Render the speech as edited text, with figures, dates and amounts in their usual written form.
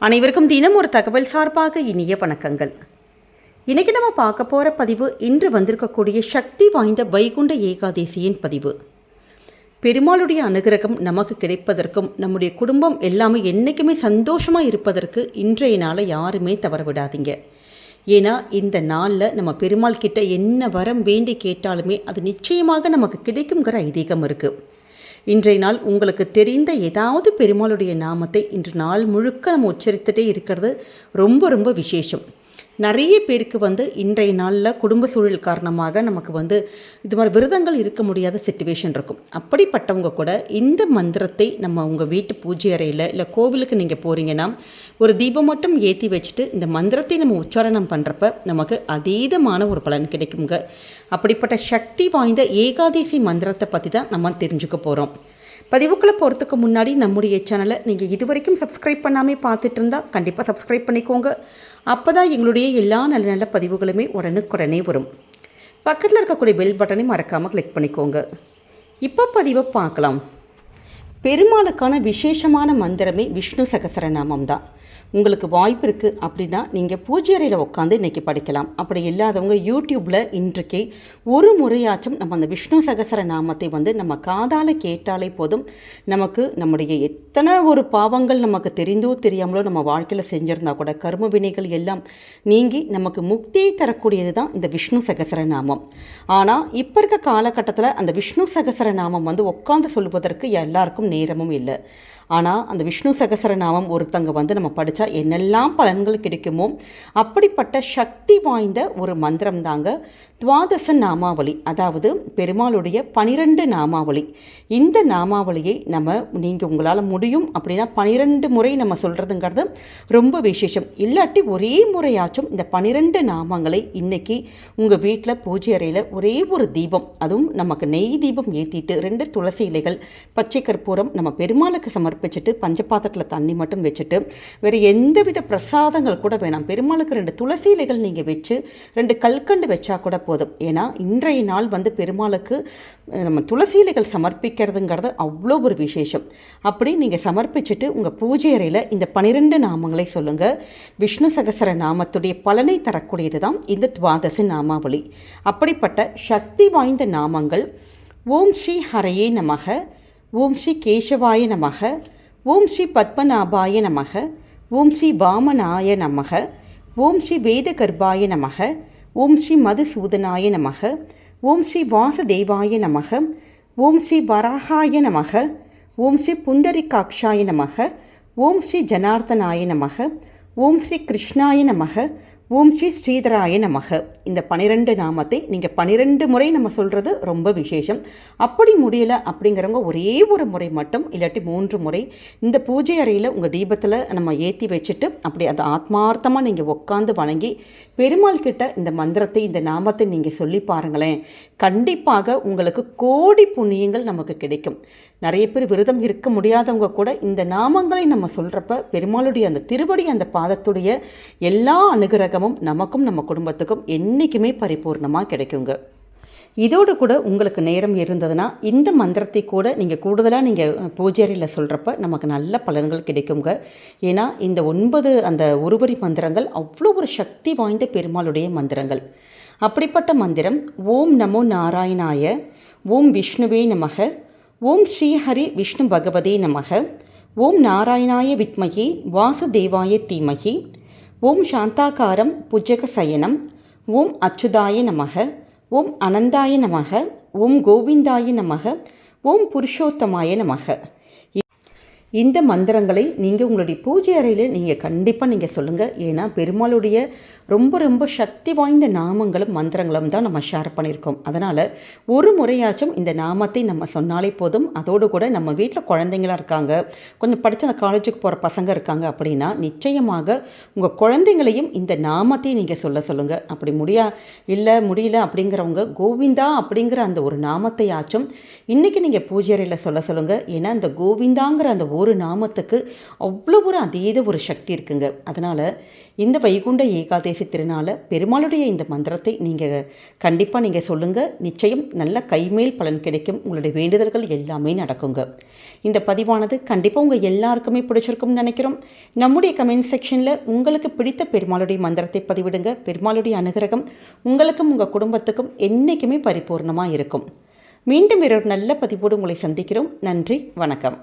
அனைவருக்கும் தினம் ஒரு தகவல் சார்பாக இனிய வணக்கங்கள். இன்றைக்கி நம்ம பார்க்க போகிற பதிவு இன்று வந்திருக்கக்கூடிய சக்தி வாய்ந்த வைகுண்ட ஏகாதசியின் பதிவு. பெருமாளுடைய அனுகிரகம் நமக்கு கிடைப்பதற்கும் நம்முடைய குடும்பம் எல்லாமே என்றைக்குமே சந்தோஷமாக இருப்பதற்கு இன்றைய நாளை யாருமே தவற விடாதீங்க. ஏன்னா இந்த நாளில் நம்ம பெருமாள் கிட்ட என்ன வரம் வேண்டி கேட்டாலுமே அது நிச்சயமாக நமக்கு கிடைக்குங்கிற ஐதீகம் இருக்குது. இன்றைய நாள் உங்களுக்கு தெரிந்த ஏதாவது பெருமாளுடைய நாமத்தை இன்று நாள் முழுக்க நம்ம உச்சரித்துட்டே இருக்கிறது ரொம்ப விசேஷம். நிறைய பேருக்கு இன்றைய நாளில் குடும்ப சூழல் காரணமாக நமக்கு இது மாதிரி விரதங்கள் இருக்க முடியாத சிச்சுவேஷன் இருக்கும். அப்படிப்பட்டவங்க கூட இந்த மந்திரத்தை நம்ம உங்கள் வீட்டு பூஜை அறையில் இல்லை கோவிலுக்கு நீங்கள் போகிறீங்கன்னா ஒரு தீபம் மட்டும் ஏற்றி வச்சுட்டு இந்த மந்திரத்தை நம்ம உச்சாரணம் பண்ணுறப்ப நமக்கு அதீதமான ஒரு பலன் கிடைக்குங்க. அப்படிப்பட்ட சக்தி வாய்ந்த ஏகாதசி மந்திரத்தை பற்றி தான் நம்ம தெரிஞ்சுக்க போகிறோம். பதிவுக்குள்ளே போகிறதுக்கு முன்னாடி நம்முடைய சேனலை நீங்கள் இது வரைக்கும் சப்ஸ்கிரைப் பண்ணாமல் பார்த்துட்டு இருந்தால் கண்டிப்பாக சப்ஸ்கிரைப் பண்ணிக்கோங்க. அப்போ தான் எங்களுடைய எல்லா நல்ல நல்ல பதிவுகளுமே உடனுக்குடனே வரும். பக்கத்தில் இருக்கக்கூடிய பெல் பட்டனை மறக்காமல் கிளிக் பண்ணிக்கோங்க. இப்போ பதிவை பார்க்கலாம். பெருமாளுக்கான விசேஷமான மந்திரமே விஷ்ணு சகசரநாமம் தான். உங்களுக்கு வாய்ப்பு இருக்குது அப்படின்னா நீங்கள் பூஜை அறையில் உட்காந்து இன்றைக்கி படிக்கலாம். அப்படி இல்லாதவங்க யூடியூப்பில் இன்றைக்கே ஒரு முறையாச்சும் நம்ம அந்த விஷ்ணு சகசர நாமத்தை நம்ம காதால் கேட்டாலே போதும். நமக்கு நம்முடைய எத்தனை ஒரு பாவங்கள் நமக்கு தெரிந்தோ தெரியாமலோ நம்ம வாழ்க்கையில் செஞ்சுருந்தா கூட கர்ம வினைகள் எல்லாம் நீங்கி நமக்கு முக்தியை தரக்கூடியது தான் இந்த விஷ்ணு சகசர நாமம். ஆனால் இப்போ இருக்க காலகட்டத்தில் அந்த விஷ்ணு சகசர நாமம் உட்காந்து சொல்வதற்கு எல்லாருக்கும் நேரமும் இல்லை. ஆனால் அந்த விஷ்ணு சகசர நாமம் ஒருத்தங்க நம்ம படித்தா என்னெல்லாம் பலன்கள் கிடைக்குமோ அப்படிப்பட்ட சக்தி வாய்ந்த ஒரு மந்திரம் தாங்க துவாதச நாமாவளி, அதாவது பெருமாளுடைய 12 நாமாவளி. இந்த நாமாவளியை நீங்கள் உங்களால் முடியும் அப்படின்னா 12 முறை நம்ம சொல்கிறதுங்கிறது ரொம்ப விசேஷம். இல்லாட்டி ஒரே முறையாச்சும் இந்த 12 நாமங்களை இன்றைக்கி உங்கள் வீட்டில் பூஜை அறையில் ஒரே ஒரு தீபம், அதுவும் நமக்கு நெய் தீபம் ஏற்றிட்டு 2 துளசி இலைகள் பச்சை கற்பூரம் நம்ம பெருமாளுக்கு சமர்ப்பிச்சுட்டு பஞ்சபாத்திரத்தில் தண்ணி மட்டும் வச்சுட்டு வேறு எந்தவித பிரசாதங்கள் கூட வேணாம். பெருமாளுக்கு 2 துளசி இலைகள் நீங்கள் வச்சு 2 கல்கண்டு வச்சா கூட போதும். ஏன்னா இன்றைய நாள் பெருமாளுக்கு நம்ம துளசி இலைகள் சமர்ப்பிக்கிறதுங்கிறது அவ்வளோ ஒரு விசேஷம். அப்படி நீங்கள் சமர்ப்பிச்சுட்டு உங்கள் பூஜை அறையில் இந்த 12 நாமங்களை சொல்லுங்கள். விஷ்ணு சகசர நாமத்துடைய பலனை தரக்கூடியது தான் இந்த துவாதசி நாமாவளி. அப்படிப்பட்ட சக்தி வாய்ந்த நாமங்கள்: ஓம் ஸ்ரீ ஹரையே நமக, ஓம் ஸ்ரீ கேசவாய நமக, ஓம் ஸ்ரீ பத்மநாபாய நமக, ஓம் ஸ்ரீ வாமனாய நமக, ஓம் ஸ்ரீ வேதகர்பாய நமக, ஓம் ஸ்ரீ மதுசூதனாய நமக, ஓம் ஸ்ரீ வாசுதேவாய நமக, ஓம் ஸ்ரீ வராகாய நமக, ஓம் ஸ்ரீ புண்டரிகாக்ஷாய நமக, ஓம் ஸ்ரீ ஜனார்த்தனாய நமக, ஓம் ஸ்ரீ கிருஷ்ணாய நமக, ஓம் ஸ்ரீ ஸ்ரீதராய நமக. இந்த 12 நாமத்தை நீங்கள் 12 முறை நம்ம சொல்கிறது ரொம்ப விசேஷம். அப்படி முடியலை அப்படிங்கிறவங்க ஒரே ஒரு முறை மட்டும், இல்லாட்டி 3 முறை இந்த பூஜை அறையில் உங்கள் தீபத்தில் நம்ம ஏற்றி வச்சுட்டு அப்படி அதை ஆத்மார்த்தமாக நீங்கள் உட்காந்து வணங்கி பெருமாள் கிட்ட இந்த மந்திரத்தை இந்த நாமத்தை நீங்கள் சொல்லி பாருங்களேன். கண்டிப்பாக உங்களுக்கு கோடி புண்ணியங்கள் நமக்கு கிடைக்கும். நிறைய பேர் விரதம் இருக்க முடியாதவங்க கூட இந்த நாமங்களை நம்ம சொல்கிறப்ப பெருமாளுடைய அந்த திருவடி அந்த பாதத்துடைய எல்லா அனுகிரகமும் நமக்கும் நம்ம குடும்பத்துக்கும் என்றைக்குமே பரிபூர்ணமாக கிடைக்குங்க. இதோடு கூட உங்களுக்கு நேரம் இருந்ததுன்னா இந்த மந்திரத்தை கூட நீங்கள் கூடுதலாக நீங்கள் பூஜையில் சொல்கிறப்ப நமக்கு நல்ல பலன்கள் கிடைக்குங்க. ஏன்னா இந்த 9 அந்த ஒருவரி மந்திரங்கள் அவ்வளோ ஒரு சக்தி வாய்ந்த பெருமாளுடைய மந்திரங்கள். அப்படிப்பட்ட மந்திரம்: ஓம் நமோ நாராயணாய, ஓம் விஷ்ணுவே நமக, ஓம் ஸ்ரீஹரி விஷ்ணு பகவதே நமக, ஓம் நாராயணாய வித்மகி வாசுதேவாய தீமகி, ஓம் சாந்தாகாரம் புஜக சயனம், ஓம் அச்சுதாய நமக, ஓம் அனந்தாய நமக, ஓம் கோவிந்தாய நமக, ஓம் புருஷோத்தமாய நமக. இந்த மந்திரங்களை நீங்கள் உங்களுடைய பூஜை அறையில் நீங்கள் கண்டிப்பாக நீங்கள் சொல்லுங்கள். ஏன்னா பெருமாளுடைய ரொம்ப சக்தி வாய்ந்த நாமங்களும் மந்திரங்களும் தான் நம்ம ஷேர் பண்ணியிருக்கோம். அதனால் ஒரு முறையாச்சும் இந்த நாமத்தை நம்ம சொன்னாலே போதும். அதோடு கூட நம்ம வீட்டில் குழந்தைங்களாக இருக்காங்க, கொஞ்சம் படித்த அந்த காலேஜுக்கு போகிற பசங்க இருக்காங்க அப்படின்னா நிச்சயமாக உங்கள் குழந்தைங்களையும் இந்த நாமத்தை நீங்கள் சொல்லுங்கள். அப்படி முடியல அப்படிங்கிறவங்க கோவிந்தா அப்படிங்கிற அந்த ஒரு நாமத்தை ஆச்சும் இன்றைக்கி நீங்கள் பூஜை அறையில் சொல்லுங்கள். ஏன்னா அந்த கோவிந்தாங்கிற அந்த ஒரு நாமத்துக்கு அவ்வளோ ஒரு அதீத ஒரு சக்தி இருக்குங்க. அதனால் இந்த வைகுண்ட ஏகாதசி திருநாளை பெருமாளுடைய இந்த மந்திரத்தை கண்டிப்பாக சொல்லுங்கள். நிச்சயம் நல்ல கைமேல் பலன் கிடைக்கும். உங்களுடைய வேண்டுதல்கள் எல்லாமே நடக்குங்க. இந்த பதிவானது கண்டிப்பாக உங்கள் எல்லாருக்குமே பிடிச்சிருக்கும்னு நினைக்கிறோம். நம்முடைய கமெண்ட் செக்ஷனில் உங்களுக்கு பிடித்த பெருமாளுடைய மந்திரத்தை பதிவிடுங்க. பெருமாளுடைய அனுகிரகம் உங்களுக்கும் உங்கள் குடும்பத்துக்கும் என்றைக்குமே பரிபூர்ணமாக இருக்கும். மீண்டும் வேறொரு நல்ல பதிவோடு உங்களை சந்திக்கிறோம். நன்றி, வணக்கம்.